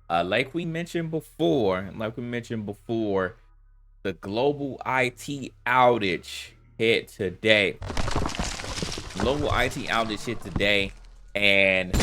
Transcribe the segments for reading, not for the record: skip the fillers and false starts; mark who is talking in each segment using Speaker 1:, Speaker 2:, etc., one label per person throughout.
Speaker 1: So, like we mentioned before, the global IT outage hit today. Global IT outage hit today, and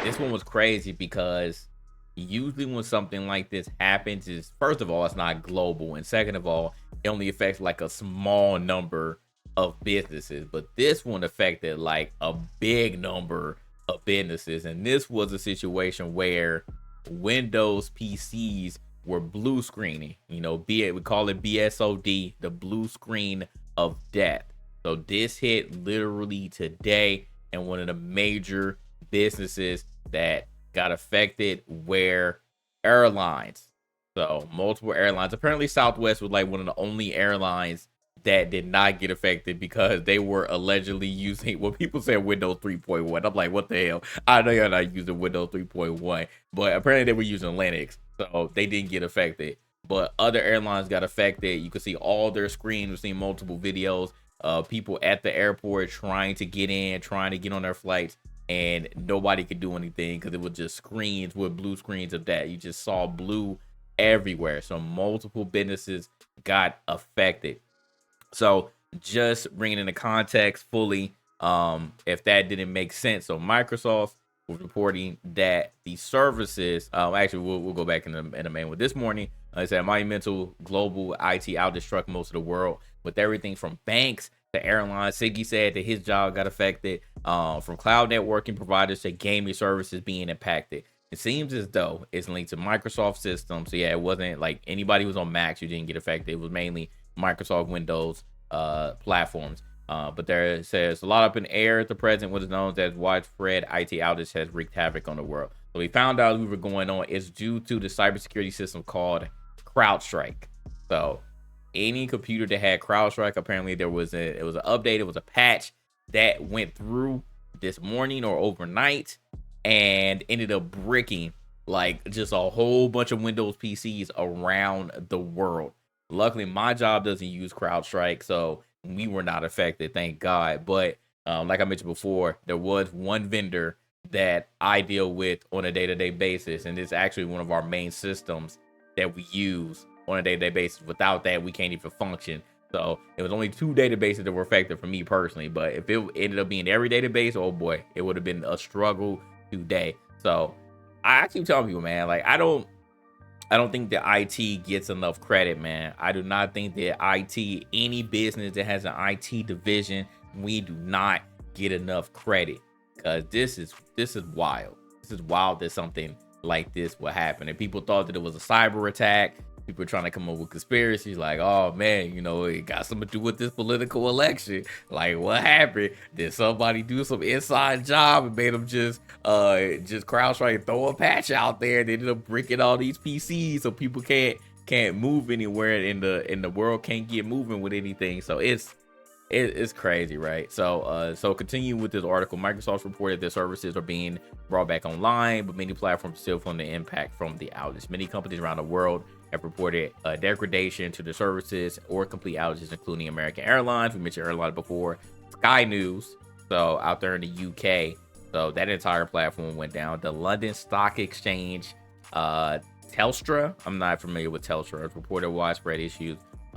Speaker 1: this one was crazy because usually when something like this happens, is first of all, it's not global, and second of all, it only affects like a small number of businesses. But this one affected like a big number of businesses, and this was a situation where Windows PCs were blue screening. Be it we call it BSOD, the blue screen of death. So this hit literally today, and one of the major businesses that got affected were airlines. So multiple airlines. Apparently, Southwest was like one of the only airlines that did not get affected because they were allegedly using what people say Windows 3.1. I'm like, what the hell? I know you're not using Windows 3.1, but apparently they were using Linux, so they didn't get affected. But other airlines got affected. You can see all their screens. We've seen multiple videos of people at the airport trying to get in, trying to get on their flights, and nobody could do anything because it was just screens with blue screens of that. You just saw blue everywhere. So multiple businesses got affected. So just bringing in the context fully, if that didn't make sense. So Microsoft was reporting that the services, actually we'll go back in the main with this morning. I said monumental global IT outage struck most of the world, with everything from banks to airlines. Siggy said that his job got affected, from cloud networking providers to gaming services being impacted. It seems as though it's linked to Microsoft systems. So yeah, it wasn't like anybody who was on Macs who didn't get affected. It was mainly Microsoft Windows platforms. But there says a lot up in air at the present. What is known as widespread IT outage has wreaked havoc on the world. So we found out we were going on. It's due to the cybersecurity system called CrowdStrike. So any computer that had CrowdStrike, apparently it was an update, it was a patch that went through this morning or overnight and ended up bricking like just a whole bunch of Windows PCs around the world. Luckily, my job doesn't use CrowdStrike, so we were not affected, thank God. But like I mentioned before, there was one vendor that I deal with on a day-to-day basis, and it's actually one of our main systems that we use on a day-to-day basis. Without that, we can't even function. So it was only 2 databases that were affected for me personally, but if it ended up being every database, oh boy, it would have been a struggle today. So I keep telling people, man, like I don't think that IT gets enough credit, man. I do not think that IT, any business that has an IT division, we do not get enough credit, because this is wild. This is wild that something like this will happen. And people thought that it was a cyber attack. People are trying to come up with conspiracies like, oh man, it got something to do with this political election. Like, what happened? Did somebody do some inside job and made them just CrowdStrike and throw a patch out there and ended up breaking all these PCs so people can't move anywhere in the world, can't get moving with anything. So it's crazy, right? So continue with this article. Microsoft reported their services are being brought back online, but many platforms still feeling the impact from the outage. Many companies around the world have reported degradation to the services or complete outages, including American Airlines. We mentioned airlines before. Sky News, so out there in the UK. So that entire platform went down. The London Stock Exchange, Telstra. I'm not familiar with Telstra. It's reported widespread issues.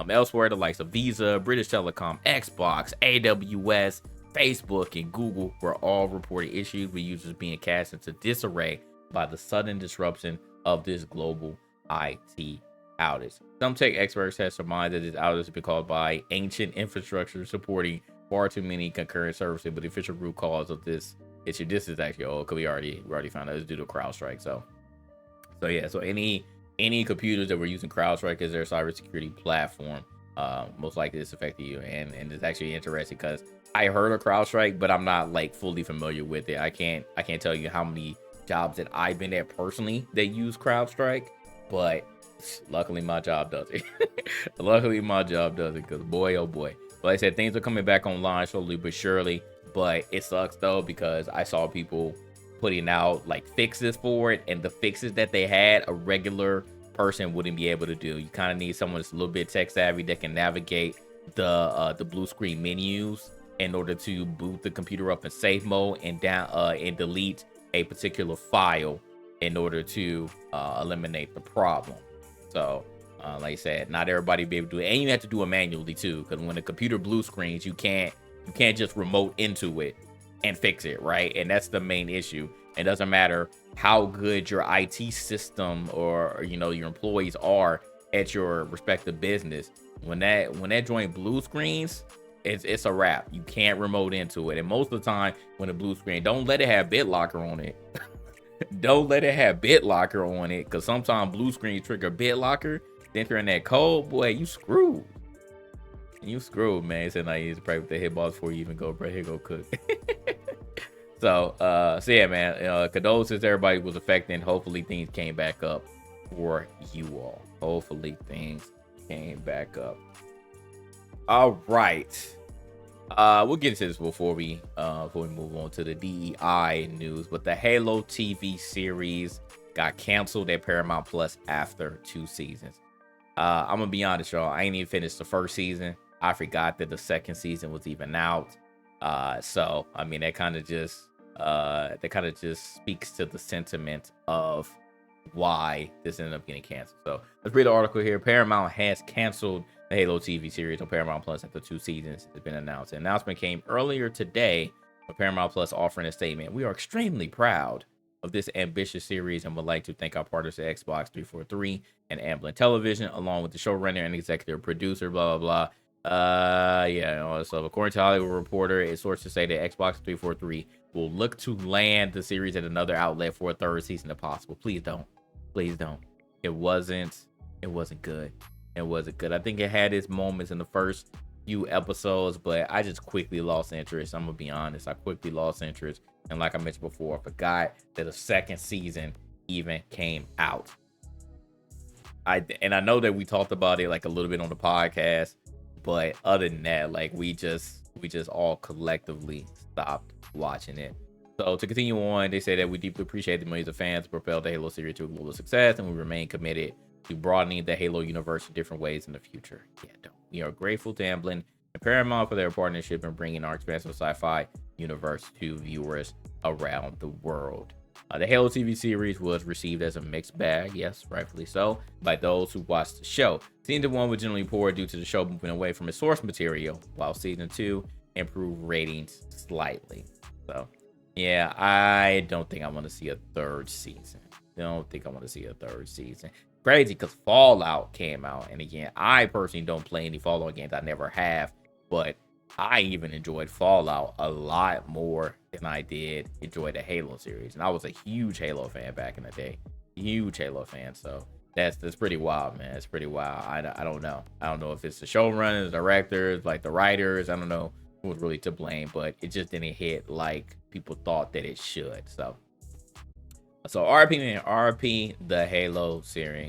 Speaker 1: Elsewhere, the likes of Visa, British Telecom, Xbox, AWS, Facebook, and Google were all reporting issues with users being cast into disarray by the sudden disruption of this global IT outage. Some tech experts have surmised that this outage has been caused by ancient infrastructure supporting far too many concurrent services, but the official root cause of this issue, this is actually old because we already found out it's due to CrowdStrike. So yeah, so any computers that were using CrowdStrike as their cybersecurity platform, most likely this affected you. And it's actually interesting because I heard of CrowdStrike, but I'm not like fully familiar with it. I can't tell you how many jobs that I've been at personally that use CrowdStrike, but luckily my job does it. Luckily my job does it, because boy, oh boy. Like I said, things are coming back online slowly but surely, but it sucks though, because I saw people putting out like fixes for it, and the fixes that they had, a regular person wouldn't be able to do. You kind of need someone that's a little bit tech savvy that can navigate the blue screen menus in order to boot the computer up in safe mode and down and delete a particular file in order to eliminate the problem. So, like I said, not everybody be able to do it, and you have to do it manually too. Because when the computer blue screens, you can't just remote into it and fix it, right? And that's the main issue. It doesn't matter how good your IT system or your employees are at your respective business. When that joint blue screens, it's a wrap. You can't remote into it. And most of the time, when a blue screen, don't let it have BitLocker on it. Don't let it have BitLocker on it, because sometimes blue screens trigger BitLocker. Then you're in that code, boy, you screwed. You screwed, man. It's like you need to pray with the hitballs before you even go, bro. Here go cook. So yeah, man. Condolences to everybody who was affected. Hopefully things came back up for you all. Hopefully things came back up. All right. We'll get into this before we move on to the DEI news. But the Halo TV series got canceled at Paramount Plus after 2 seasons. I'm gonna be honest, y'all. I ain't even finished the first season. I forgot that the second season was even out. So I mean, that kind of just speaks to the sentiment of why this ended up getting canceled. So let's read the article here. Paramount has canceled the Halo TV series on Paramount Plus after 2 seasons has been announced. The announcement came earlier today with Paramount Plus offering a statement. We are extremely proud of this ambitious series and would like to thank our partners at Xbox 343 and Amblin Television, along with the showrunner and executive producer, blah, blah, blah. Yeah, so according to Hollywood Reporter, it's sources say that Xbox 343 will look to land the series at another outlet for a 3rd season if possible. Please don't. Please don't. It wasn't good. It wasn't good. I think it had its moments in the first few episodes, but I just quickly lost interest. I'm gonna be honest. I quickly lost interest. And like I mentioned before, I forgot that a 2nd season even came out. I know that we talked about it like a little bit on the podcast, but other than that, like we just all collectively stopped watching it. So to continue on, they say that we deeply appreciate the millions of fans who propelled the Halo series to a global success, and we remain committed to broadening the Halo universe in different ways in the future. We are grateful to Amblin and Paramount for their partnership in bringing our expansive sci-fi universe to viewers around the world. The Halo TV series was received as a mixed bag, yes, rightfully so, by those who watched the show. Season 1 was generally poor due to the show moving away from its source material, while Season 2 improved ratings slightly. So, yeah, I don't think I want to see a 3rd season. Crazy, because Fallout came out, and again, I personally don't play any Fallout games. I never have, but I even enjoyed Fallout a lot more than I did enjoy the Halo series. And I was a huge Halo fan back in the day. Huge Halo fan. So that's pretty wild, man. It's pretty wild. I don't know. I don't know if it's the showrunners, directors, like the writers. I don't know who was really to blame, but it just didn't hit like people thought that it should. So RP, man. RP the Halo series.